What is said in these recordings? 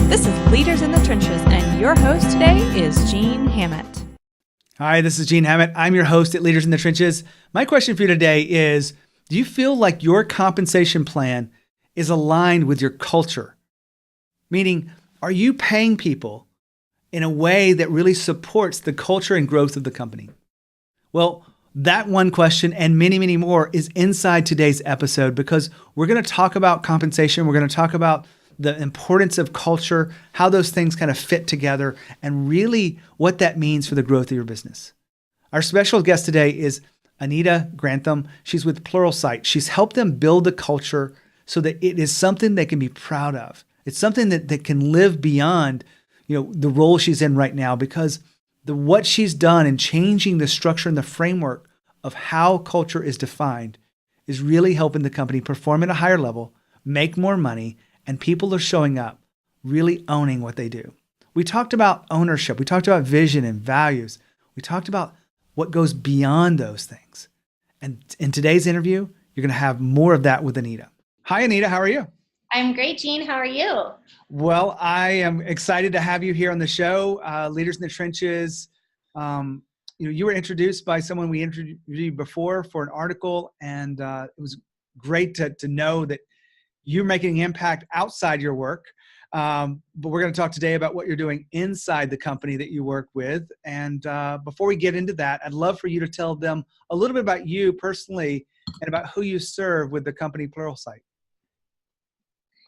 This is Leaders in the Trenches, and your host today is Gene Hammett. Hi, this is Gene Hammett. I'm your host at Leaders in the Trenches. My question for you today is, do you feel like your compensation plan is aligned with your culture? Meaning, are you paying people in a way that really supports the culture and growth of the company? Well, that one question and many, many more is inside today's episode because we're going to talk about compensation. We're going to talk about the importance of culture, how those things kind of fit together, and really what that means for the growth of your business. Our special guest today is Anita Grantham. She's with Pluralsight. She's helped them build a culture so that it is something they can be proud of. It's something that can live beyond, the role she's in right now, because what she's done in changing the structure and the framework of how culture is defined is really helping the company perform at a higher level, make more money, and people are showing up, really owning what they do. We talked about ownership. We talked about vision and values. We talked about what goes beyond those things. And in today's interview, you're going to have more of that with Anita. Hi, Anita. How are you? I'm great, Gene. How are you? Well, I am excited to have you here on the show, Leaders in the Trenches. You were introduced by someone we interviewed before for an article, and it was great to know that you're making an impact outside your work. But we're going to talk today about what you're doing inside the company that you work with. And before we get into that, I'd love for you to tell them a little bit about you personally and about who you serve with the company Pluralsight.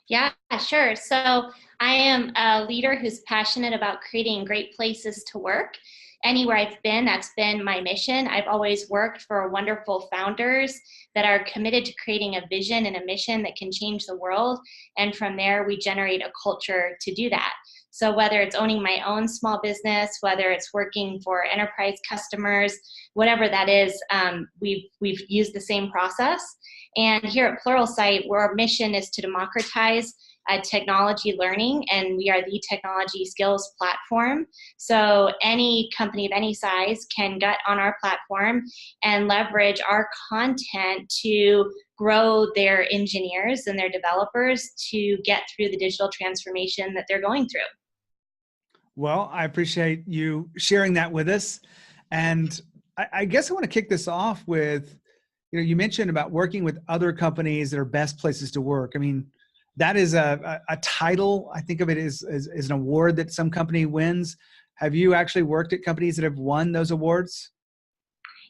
Yeah, sure. So I am a leader who's passionate about creating great places to work. Anywhere I've been, that's been my mission. I've always worked for wonderful founders that are committed to creating a vision and a mission that can change the world. And from there, we generate a culture to do that. So whether it's owning my own small business, whether it's working for enterprise customers, whatever that is, we've used the same process. And here at Pluralsight, our mission is to democratize technology learning, and we are the technology skills platform. So any company of any size can get on our platform and leverage our content to grow their engineers and their developers to get through the digital transformation that they're going through. Well, I appreciate you sharing that with us. And I guess I want to kick this off with, you mentioned about working with other companies that are best places to work. I mean, that is a title. I think of it as an award that some company wins. Have you actually worked at companies that have won those awards?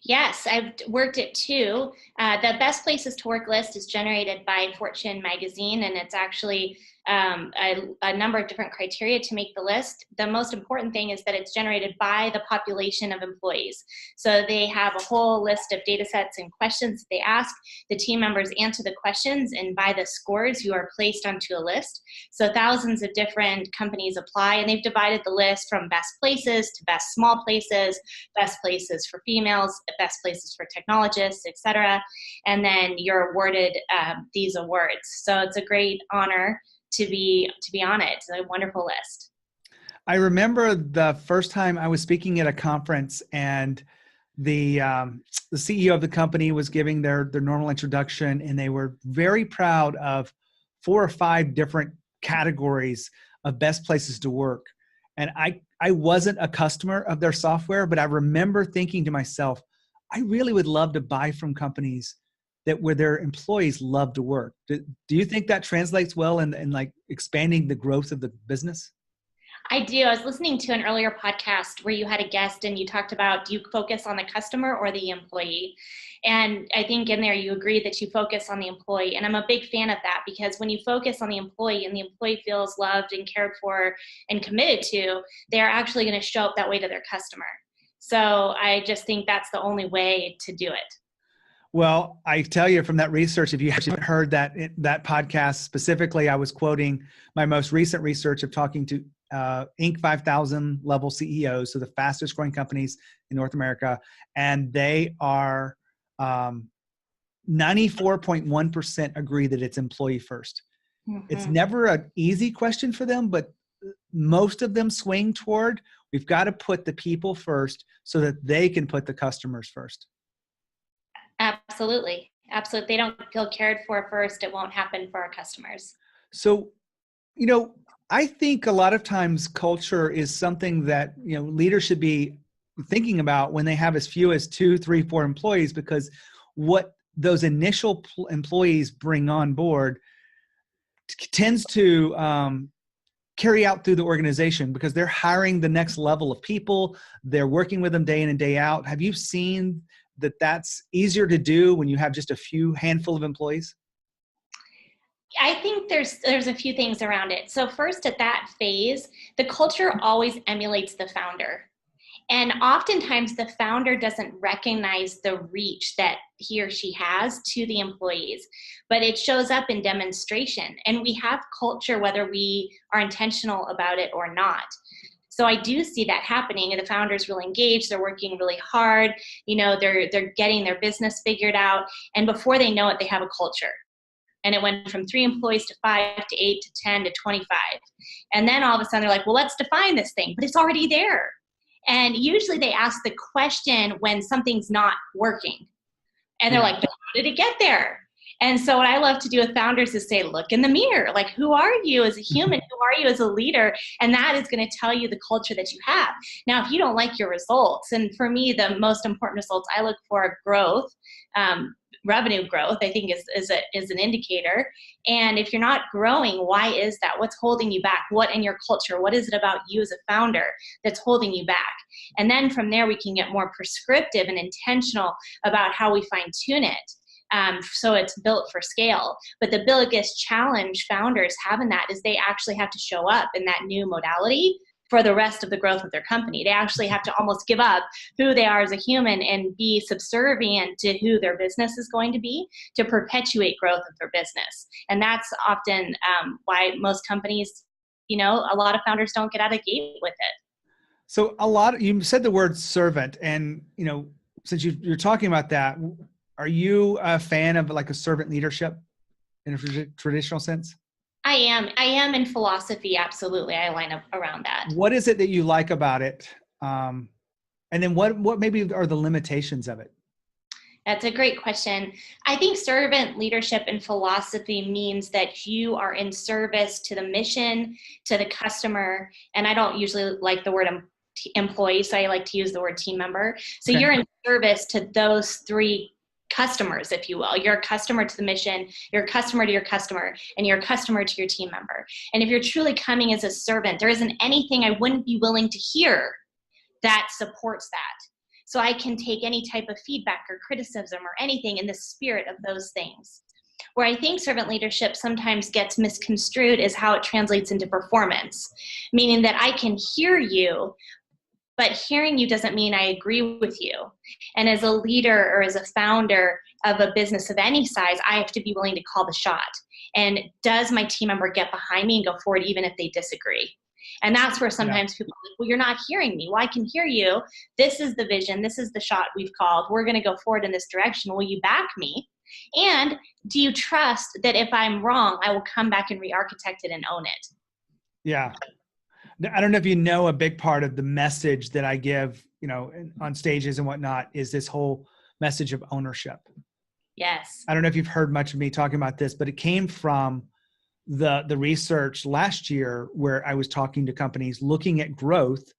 Yes, I've worked at two. The Best Places to Work list is generated by Fortune magazine, and it's actually a number of different criteria to make the list. The most important thing is that it's generated by the population of employees. So they have a whole list of data sets and questions they ask. The team members answer the questions, and by the scores, you are placed onto a list. So thousands of different companies apply, and they've divided the list from best places to best small places, best places for females, best places for technologists, etc. And then you're awarded these awards. So it's a great honor to be on it. It's a wonderful list. I remember the first time I was speaking at a conference, and the CEO of the company was giving their normal introduction, and they were very proud of 4 or 5 different categories of best places to work. And I wasn't a customer of their software, but I remember thinking to myself, I really would love to buy from companies where their employees love to work. Do you think that translates well in like expanding the growth of the business? I do. I was listening to an earlier podcast where you had a guest and you talked about, do you focus on the customer or the employee? And I think in there you agree that you focus on the employee. And I'm a big fan of that, because when you focus on the employee and the employee feels loved and cared for and committed to, they're actually going to show up that way to their customer. So I just think that's the only way to do it. Well, I tell you from that research, if you haven't heard that podcast specifically, I was quoting my most recent research of talking to Inc. 5000 level CEOs, so the fastest growing companies in North America, and they are 94.1% agree that it's employee first. Mm-hmm. It's never an easy question for them, but most of them swing toward, we've got to put the people first so that they can put the customers first. Absolutely. Absolutely. If they don't feel cared for first, it won't happen for our customers. So, I think a lot of times culture is something that, leaders should be thinking about when they have as few as 2, 3, 4 employees, because what those initial employees bring on board tends to carry out through the organization, because they're hiring the next level of people. They're working with them day in and day out. Have you seen that that's easier to do when you have just a few handful of employees? I think there's a few things around it. So first, at that phase, the culture always emulates the founder. And oftentimes the founder doesn't recognize the reach that he or she has to the employees, but it shows up in demonstration. And we have culture whether we are intentional about it or not. So I do see that happening, and the founder's really engaged, they're working really hard, they're getting their business figured out, and before they know it, they have a culture. And it went from 3 employees to 5 to 8 to 10 to 25. And then all of a sudden they're like, well, let's define this thing, but it's already there. And usually they ask the question when something's not working. And they're like, but how did it get there? And so what I love to do with founders is say, look in the mirror. Like, who are you as a human? Who are you as a leader? And that is going to tell you the culture that you have. Now, if you don't like your results, and for me, the most important results I look for are growth, revenue growth, I think is an indicator. And if you're not growing, why is that? What's holding you back? What in your culture? What is it about you as a founder that's holding you back? And then from there, we can get more prescriptive and intentional about how we fine tune it. So it's built for scale. But the biggest challenge founders have in that is they actually have to show up in that new modality for the rest of the growth of their company. They actually have to almost give up who they are as a human and be subservient to who their business is going to be to perpetuate growth of their business. And that's often why most companies, a lot of founders don't get out of the gate with it. So you said the word servant, and, since you're talking about that, are you a fan of like a servant leadership in a traditional sense? I am in philosophy. Absolutely. I line up around that. What is it that you like about it? And then what maybe are the limitations of it? That's a great question. I think servant leadership in philosophy means that you are in service to the mission, to the customer. And I don't usually like the word employee, so I like to use the word team member. So You're in service to those 3 customers, if you will. You're a customer to the mission, you're a customer to your customer, and you're a customer to your team member. And if you're truly coming as a servant, there isn't anything I wouldn't be willing to hear that supports that. So I can take any type of feedback or criticism or anything in the spirit of those things. Where I think servant leadership sometimes gets misconstrued is how it translates into performance, meaning that I can hear you, but hearing you doesn't mean I agree with you. And as a leader or as a founder of a business of any size, I have to be willing to call the shot. And does my team member get behind me and go forward even if they disagree? And that's where sometimes people are like, well, you're not hearing me. Well, I can hear you. This is the vision. This is the shot we've called. We're going to go forward in this direction. Will you back me? And do you trust that if I'm wrong, I will come back and re-architect it and own it? Yeah. I don't know if you know, a big part of the message that I give, on stages and whatnot is this whole message of ownership. Yes. I don't know if you've heard much of me talking about this, but it came from the research last year where I was talking to companies looking at growth,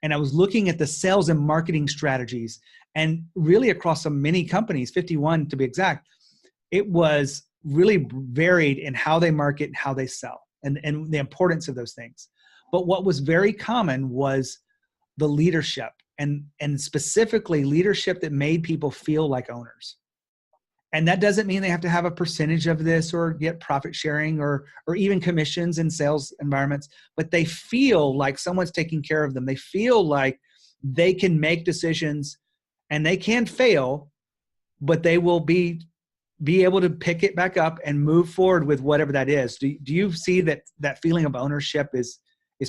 and I was looking at the sales and marketing strategies, and really across so many companies, 51 to be exact, it was really varied in how they market and how they sell and the importance of those things. But what was very common was the leadership, and specifically leadership that made people feel like owners. And that doesn't mean they have to have a percentage of this or get profit sharing or even commissions in sales environments, but they feel like someone's taking care of them. They feel like they can make decisions and they can fail, but they will be able to pick it back up and move forward with whatever that is. Do you see that feeling of ownership is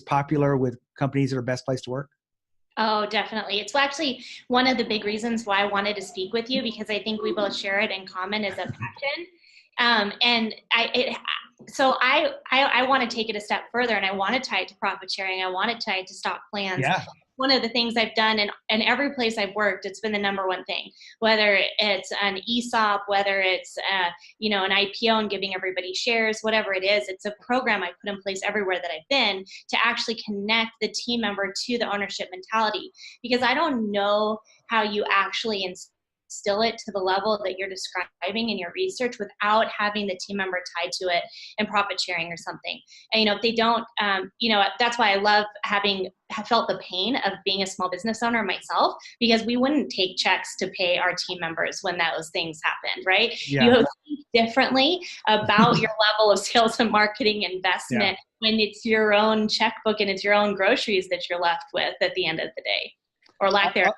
popular with companies that are best place to work? Oh, definitely. It's actually one of the big reasons why I wanted to speak with you, because I think we both share it in common as a passion. And So I want to take it a step further, and I want to tie it to profit sharing. I want to tie it to stock plans. Yeah. One of the things I've done in every place I've worked, it's been the number one thing, whether it's an ESOP, whether it's, an IPO and giving everybody shares, whatever it is, it's a program I put in place everywhere that I've been to actually connect the team member to the ownership mentality, because I don't know how you actually instill it to the level that you're describing in your research without having the team member tied to it and profit sharing or something. And, if they don't, that's why I love have felt the pain of being a small business owner myself, because we wouldn't take checks to pay our team members when those things happened, right? Yeah. You think differently about your level of sales and marketing investment when it's your own checkbook and it's your own groceries that you're left with at the end of the day, or lack thereof.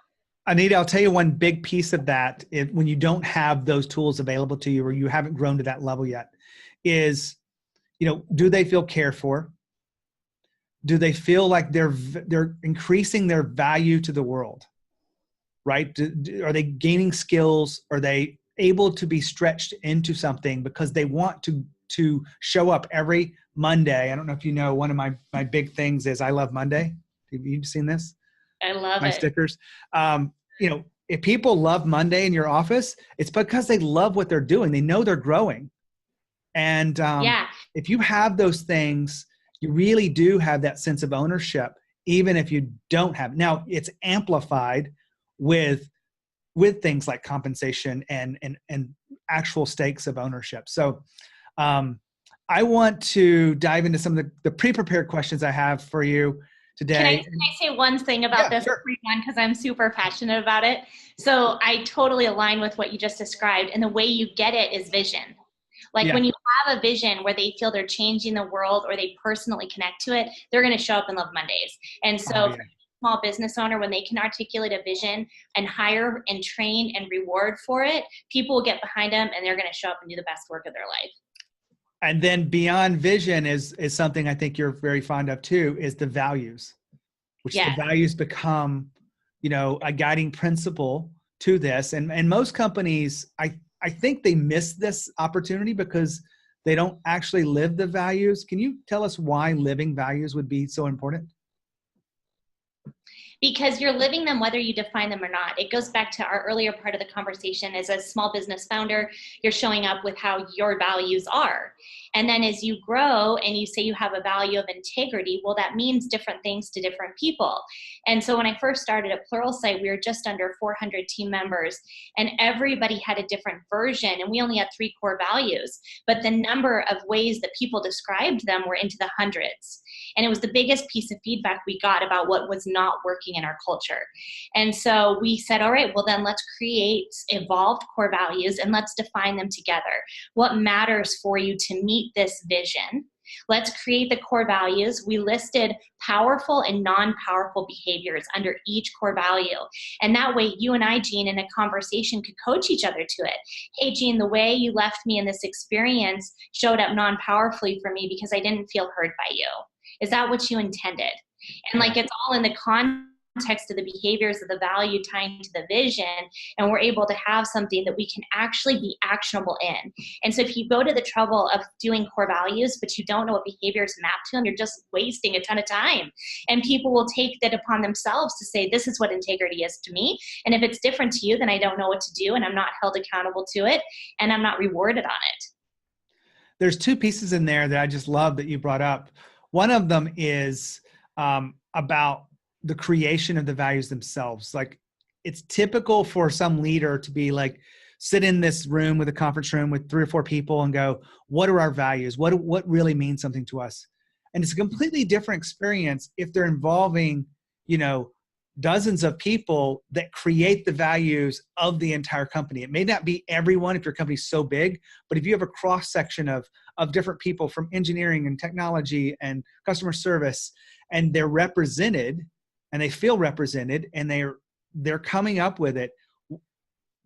Anita, I'll tell you one big piece of that, when you don't have those tools available to you or you haven't grown to that level yet, is, do they feel cared for? Do they feel like they're increasing their value to the world, right? Are they gaining skills? Are they able to be stretched into something because they want to show up every Monday? I don't know if you know, one of my big things is I love Monday. Have you seen this? I love my it. stickers. If people love Monday in your office, it's because they love what they're doing. They know they're growing. And if you have those things, you really do have that sense of ownership, even if you don't have. Now, it's amplified with things like compensation and actual stakes of ownership. So I want to dive into some of the pre-prepared questions I have for you today. Can I say one thing about this one, because I'm super passionate about it? So I totally align with what you just described, and the way you get it is vision. When you have a vision where they feel they're changing the world or they personally connect to it, they're going to show up and love Mondays. And so small business owner, when they can articulate a vision and hire and train and reward for it, people will get behind them and they're going to show up and do the best work of their life. And then beyond vision is something I think you're very fond of too, is the values, which the values become, a guiding principle to this. And most companies, I think they miss this opportunity because they don't actually live the values. Can you tell us why living values would be so important? Because you're living them whether you define them or not. It goes back to our earlier part of the conversation. As a small business founder, you're showing up with how your values are. And then as you grow and you say you have a value of integrity, well, that means different things to different people. And so when I first started at Pluralsight, we were just under 400 team members, and everybody had a different version, and we only had 3 core values. But the number of ways that people described them were into the hundreds. And it was the biggest piece of feedback we got about what was not working in our culture. And so we said, all right, well then let's create evolved core values and let's define them together. What matters for you to meet this vision? Let's create the core values. We listed powerful and non-powerful behaviors under each core value. And that way you and I, Jean, in a conversation could coach each other to it. Hey, Jean, the way you left me in this experience showed up non-powerfully for me because I didn't feel heard by you. Is that what you intended? And it's all in the context of the behaviors of the value tying to the vision, and we're able to have something that we can actually be actionable in. And so if you go to the trouble of doing core values, but you don't know what behaviors map to them, you're just wasting a ton of time. And people will take that upon themselves to say, this is what integrity is to me. And if it's different to you, then I don't know what to do, and I'm not held accountable to it, and I'm not rewarded on it. There's 2 pieces in there that I just love that you brought up. One of them is about the creation of the values themselves. It's typical for some leader to be sit in this room with a conference room with 3 or 4 people and go, what are our values? What really means something to us? And it's a completely different experience if they're involving, dozens of people that create the values of the entire company. It may not be everyone if your company's so big, but if you have a cross section of different people from engineering and technology and customer service, and they're represented and they feel represented and they're coming up with it.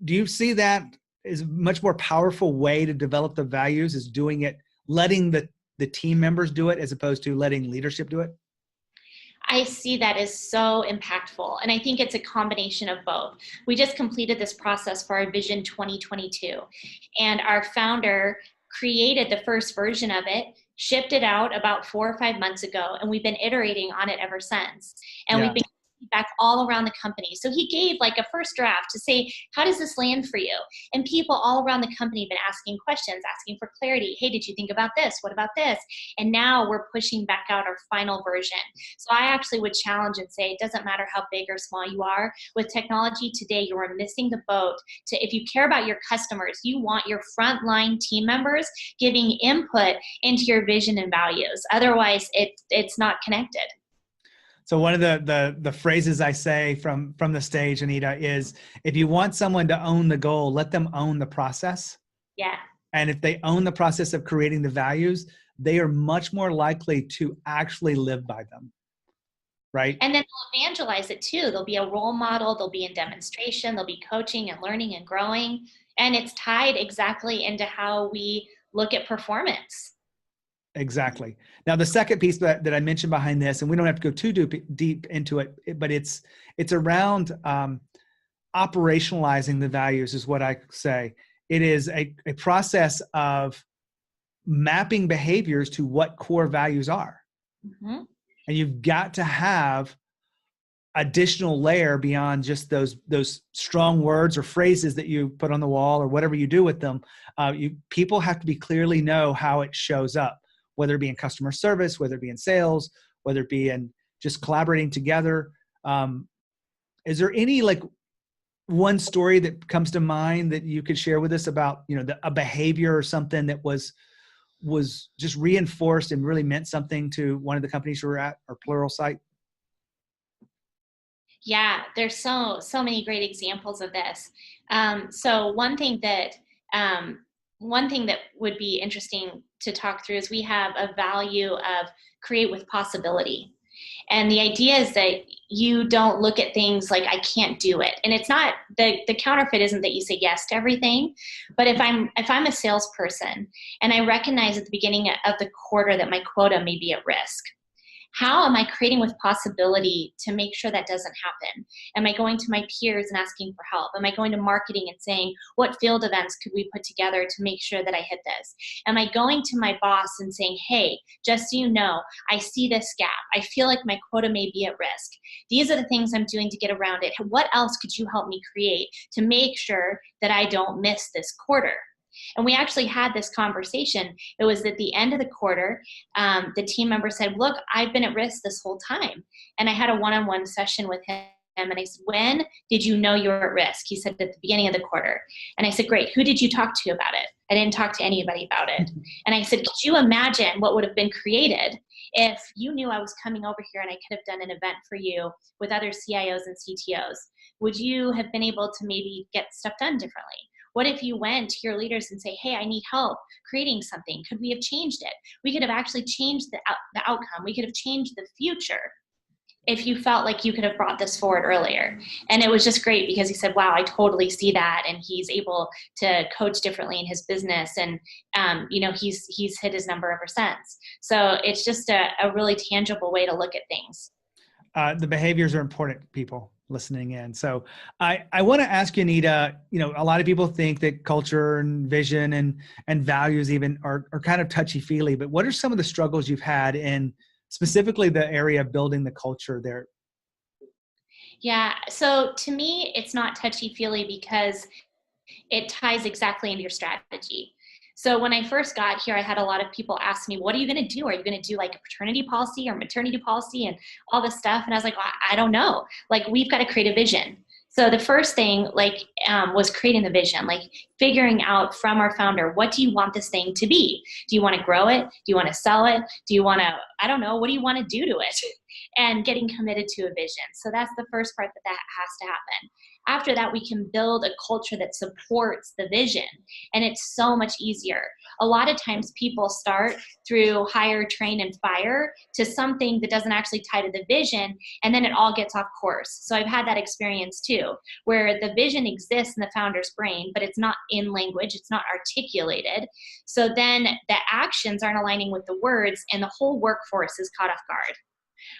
Do you see that as a much more powerful way to develop the values, is doing it, letting the team members do it as opposed to letting leadership do it? I see that as so impactful. And I think it's a combination of both. We just completed this process for our Vision 2022. And our founder created the first version of it, shipped it out about 4 or 5 months ago, and we've been iterating on it ever since. And we've been feedback all around the company. So he gave like a first draft to say, how does this land for you? And people all around the company have been asking questions, asking for clarity. Hey, did you think about this? What about this? And now we're pushing back out our final version. So I actually would challenge and say, it doesn't matter how big or small you are. With technology today, you are missing the boat. If you care about your customers, you want your frontline team members giving input into your vision and values. Otherwise, it's not connected. So one of the phrases I say from the stage, Anita, is if you want someone to own the goal, let them own the process. Yeah. And if they own the process of creating the values, they are much more likely to actually live by them. Right? And then they'll evangelize it too. They'll be a role model. They'll be in demonstration. They'll be coaching and learning and growing. And it's tied exactly into how we look at performance. Exactly. Now, the second piece that I mentioned behind this, and we don't have to go too deep into it, but it's around operationalizing the values is what I say. It is a process of mapping behaviors to what core values are. Mm-hmm. And you've got to have additional layer beyond just those strong words or phrases that you put on the wall or whatever you do with them. People have to clearly know how it shows up, whether it be in customer service, whether it be in sales, whether it be in just collaborating together. Is there any like one story that comes to mind that you could share with us about, a behavior or something that was just reinforced and really meant something to one of the companies you were at, or Pluralsight? Yeah, there's so many great examples of this. So one thing that would be interesting to talk through is we have a value of create with possibility. And the idea is that you don't look at things like I can't do it. And it's not the counterfeit isn't that you say yes to everything, but if I'm a salesperson and I recognize at the beginning of the quarter that my quota may be at risk, how am I creating with possibility to make sure that doesn't happen? Am I going to my peers and asking for help? Am I going to marketing and saying, what field events could we put together to make sure that I hit this? Am I going to my boss and saying, hey, just so you know, I see this gap. I feel like my quota may be at risk. These are the things I'm doing to get around it. What else could you help me create to make sure that I don't miss this quarter? And we actually had this conversation. It was at the end of the quarter. The team member said, look, I've been at risk this whole time. And I had a one-on-one session with him. And I said, when did you know you were at risk? He said, at the beginning of the quarter. And I said, great. Who did you talk to about it? I didn't talk to anybody about it. And I said, could you imagine what would have been created if you knew I was coming over here and I could have done an event for you with other CIOs and CTOs? Would you have been able to maybe get stuff done differently? What if you went to your leaders and say, hey, I need help creating something? Could we have changed it? We could have actually changed the outcome. We could have changed the future if you felt like you could have brought this forward earlier. And it was just great because he said, wow, I totally see that. And he's able to coach differently in his business. And, he's hit his number ever since. So it's just a really tangible way to look at things. The behaviors are important, people listening in. So I want to ask you, Anita, a lot of people think that culture and vision and values even are kind of touchy-feely, but what are some of the struggles you've had in specifically the area of building the culture there? Yeah. So to me, it's not touchy-feely because it ties exactly into your strategy. So when I first got here, I had a lot of people ask me, what are you going to do? Are you going to do like a paternity policy or maternity policy and all this stuff? And I was like, well, I don't know. Like, we've got to create a vision. So the first thing was creating the vision, like figuring out from our founder, what do you want this thing to be? Do you want to grow it? Do you want to sell it? Do you want to, I don't know, what do you want to do to it? And getting committed to a vision. So that's the first part that has to happen. After that, we can build a culture that supports the vision, and it's so much easier. A lot of times people start through hire, train, and fire to something that doesn't actually tie to the vision, and then it all gets off course. So I've had that experience too, where the vision exists in the founder's brain, but it's not in language, it's not articulated. So then the actions aren't aligning with the words, and the whole workforce is caught off guard.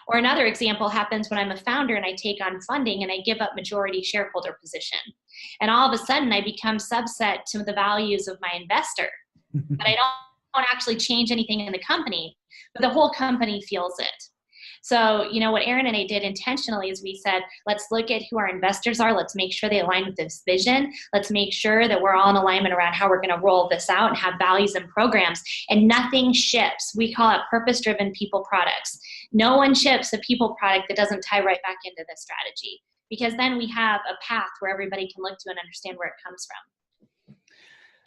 Or another example happens when I'm a founder and I take on funding and I give up majority shareholder position. And all of a sudden I become subset to the values of my investor. but I don't actually change anything in the company, but the whole company feels it. So, what Aaron and I did intentionally is we said, let's look at who our investors are. Let's make sure they align with this vision. Let's make sure that we're all in alignment around how we're going to roll this out and have values and programs. And nothing ships. We call it purpose-driven people products. No one ships a people product that doesn't tie right back into this strategy, because then we have a path where everybody can look to and understand where it comes from.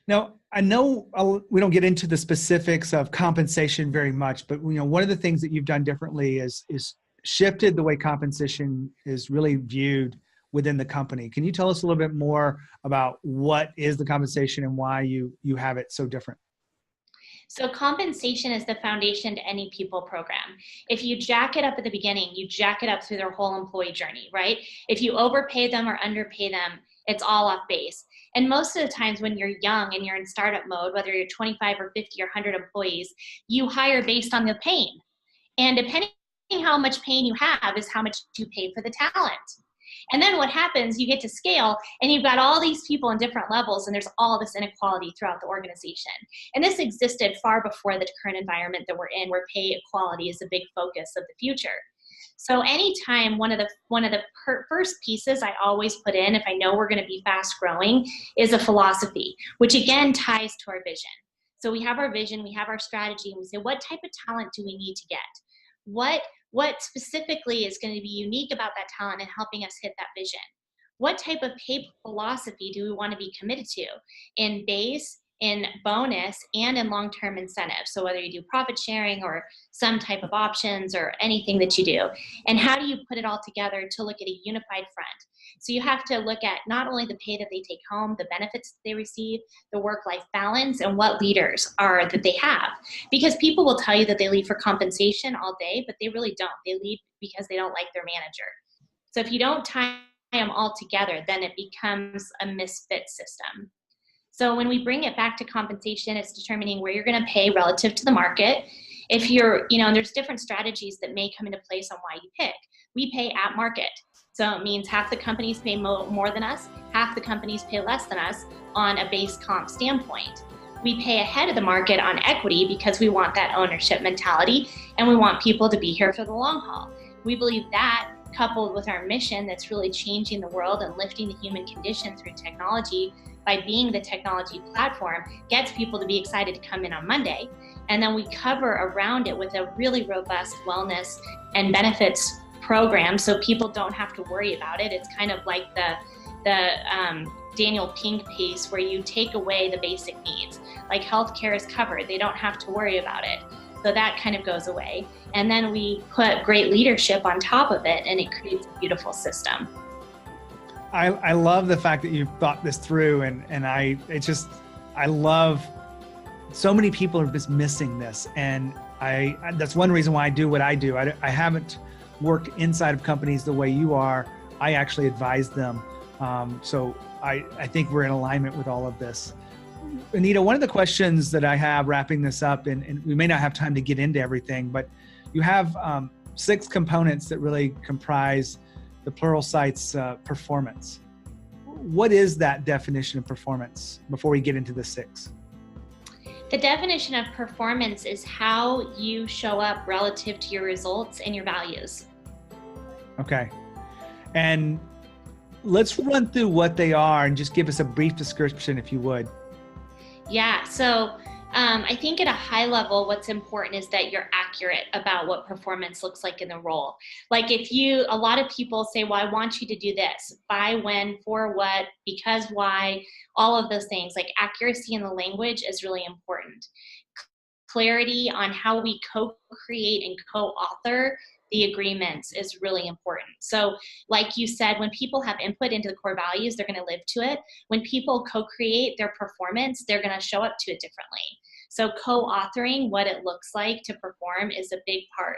Now, I know we don't get into the specifics of compensation very much, but one of the things that you've done differently is shifted the way compensation is really viewed within the company. Can you tell us a little bit more about what is the compensation and why you have it so different? So compensation is the foundation to any people program. If you jack it up at the beginning, you jack it up through their whole employee journey, right? If you overpay them or underpay them, it's all off base. And most of the times when you're young and you're in startup mode, whether you're 25 or 50 or 100 employees, you hire based on the pain. And depending on how much pain you have is how much you pay for the talent. And then what happens, you get to scale and you've got all these people in different levels, and there's all this inequality throughout the organization. And this existed far before the current environment that we're in, where pay equality is a big focus of the future. So anytime one of the first pieces I always put in, if I know we're going to be fast growing, is a philosophy, which again ties to our vision. So we have our vision, we have our strategy, and we say, what type of talent do we need to get? What specifically is going to be unique about that talent and helping us hit that vision? What type of pay philosophy do we want to be committed to in base, in bonus, and in long-term incentives? So whether you do profit sharing or some type of options or anything that you do, and how do you put it all together to look at a unified front? So you have to look at not only the pay that they take home, the benefits that they receive, the work-life balance, and what leaders are that they have. Because people will tell you that they lead for compensation all day, but they really don't. They lead because they don't like their manager. So if you don't tie them all together, then it becomes a misfit system. So when we bring it back to compensation, it's determining where you're going to pay relative to the market. If you're, and there's different strategies that may come into place on why you pick. We pay at market. So it means half the companies pay more than us, half the companies pay less than us on a base comp standpoint. We pay ahead of the market on equity because we want that ownership mentality and we want people to be here for the long haul. We believe that, coupled with our mission that's really changing the world and lifting the human condition through technology by being the technology platform, gets people to be excited to come in on Monday. And then we cover around it with a really robust wellness and benefits program so people don't have to worry about it. It's kind of like the Daniel Pink piece where you take away the basic needs. Like healthcare is covered, they don't have to worry about it. So that kind of goes away. And then we put great leadership on top of it, and it creates a beautiful system. I love the fact that you've thought this through, and I love so many people are just missing this. And that's one reason why I do what I do. I haven't worked inside of companies the way you are. I actually advise them. So I think we're in alignment with all of this. Anita, one of the questions that I have wrapping this up, and we may not have time to get into everything, but you have 6 components that really comprise the Pluralsight's performance. What is that definition of performance before we get into the 6? The definition of performance is how you show up relative to your results and your values. Okay. And let's run through what they are and just give us a brief description, if you would. Yeah, so I think at a high level, what's important is that you're accurate about what performance looks like in the role. Like a lot of people say, well, I want you to do this, by when, for what, because why, all of those things. Like accuracy in the language is really important. Clarity on how we co-create and co-author the agreements is really important. So like you said, when people have input into the core values, they're going to live to it. When people co-create their performance, they're going to show up to it differently. So co-authoring what it looks like to perform is a big part.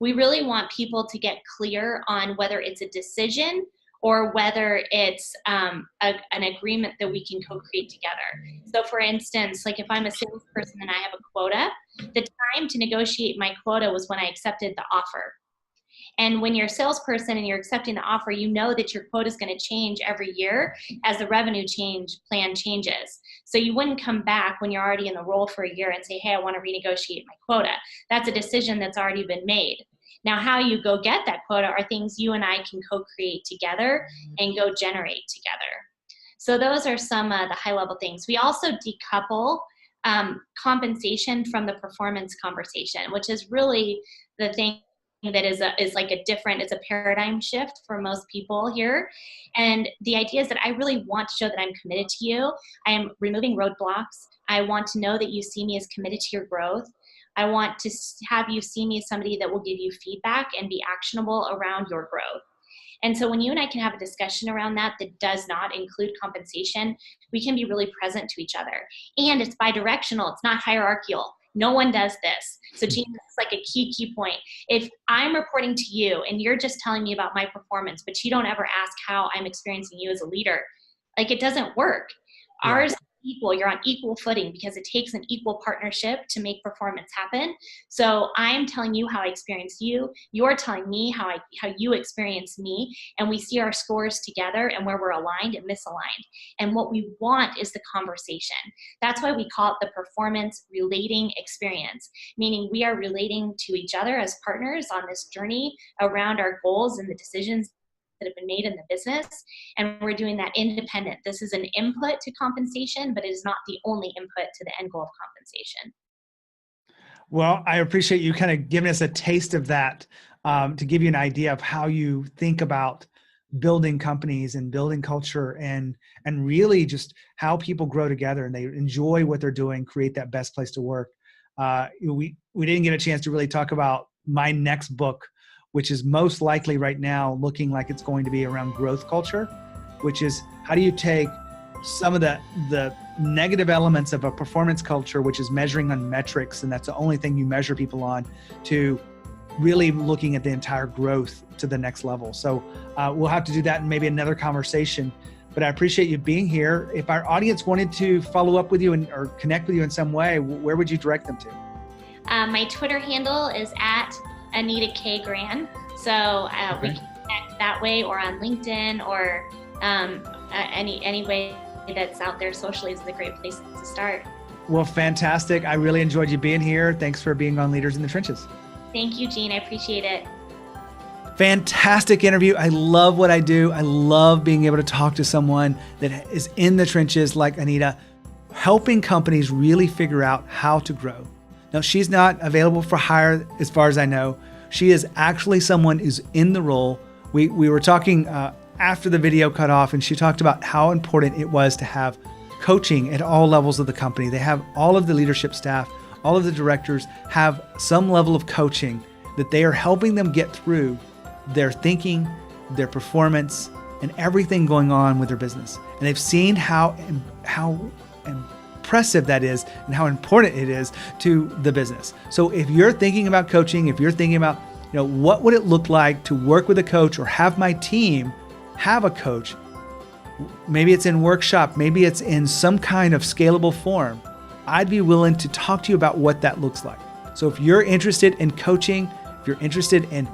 We really want people to get clear on whether it's a decision or whether it's an agreement that we can co-create together. So for instance, like if I'm a salesperson and I have a quota, the time to negotiate my quota was when I accepted the offer. And when you're a salesperson and you're accepting the offer, you know that your quota is going to change every year as the revenue plan changes. So you wouldn't come back when you're already in the role for a year and say, hey, I want to renegotiate my quota. That's a decision that's already been made. Now, how you go get that quota are things you and I can co-create together and go generate together. So those are some of the high-level things. We also decouple compensation from the performance conversation, which is really the thing that is like a different, it's a paradigm shift for most people here. And the idea is that I really want to show that I'm committed to you. I am removing roadblocks. I want to know that you see me as committed to your growth. I want to have you see me as somebody that will give you feedback and be actionable around your growth. And so when you and I can have a discussion around that does not include compensation, we can be really present to each other. And it's bidirectional. It's not hierarchical. No one does this. So Gene, this is like a key point. If I'm reporting to you and you're just telling me about my performance, but you don't ever ask how I'm experiencing you as a leader, like it doesn't work. Yeah. Ours equal, you're on equal footing because it takes an equal partnership to make performance happen. So I'm telling you how I experience you, you're telling me how you experience me, and we see our scores together and where we're aligned and misaligned. And what we want is the conversation. That's why we call it the performance relating experience, meaning we are relating to each other as partners on this journey around our goals and the decisions that have been made in the business, and we're doing that independent. This is an input to compensation, but it is not the only input to the end goal of compensation. Well, I appreciate you kind of giving us a taste of that to give you an idea of how you think about building companies and building culture and really just how people grow together and they enjoy what they're doing, create that best place to work. We didn't get a chance to really talk about my next book, which is most likely right now looking like it's going to be around growth culture, which is how do you take some of the negative elements of a performance culture, which is measuring on metrics, and that's the only thing you measure people on, to really looking at the entire growth to the next level. So we'll have to do that in maybe another conversation, but I appreciate you being here. If our audience wanted to follow up with you or connect with you in some way, where would you direct them to? My Twitter handle is at Anita K. Gran. So we can connect that way, or on LinkedIn, or any way that's out there socially is a great place to start. Well, fantastic. I really enjoyed you being here. Thanks for being on Leaders in the Trenches. Thank you, Gene. I appreciate it. Fantastic interview. I love what I do. I love being able to talk to someone that is in the trenches like Anita, helping companies really figure out how to grow. Now, she's not available for hire as far as I know. She is actually someone who's in the role. We were talking after the video cut off, and she talked about how important it was to have coaching at all levels of the company. They have all of the leadership staff, all of the directors have some level of coaching that they are helping them get through their thinking, their performance, and everything going on with their business. And they've seen how impressive that is and how important it is to the business. So if you're thinking about coaching, if you're thinking about, what would it look like to work with a coach or have my team have a coach, maybe it's in workshop, maybe it's in some kind of scalable form, I'd be willing to talk to you about what that looks like. So if you're interested in coaching, if you're interested in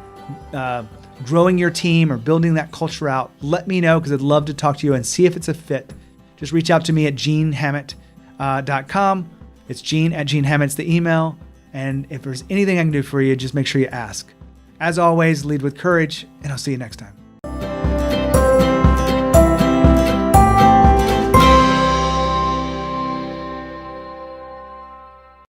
growing your team or building that culture out, let me know, because I'd love to talk to you and see if it's a fit. Just reach out to me at genehammett.com. It's Gene@GeneHammett's the email. And if there's anything I can do for you, just make sure you ask. As always, lead with courage, and I'll see you next time.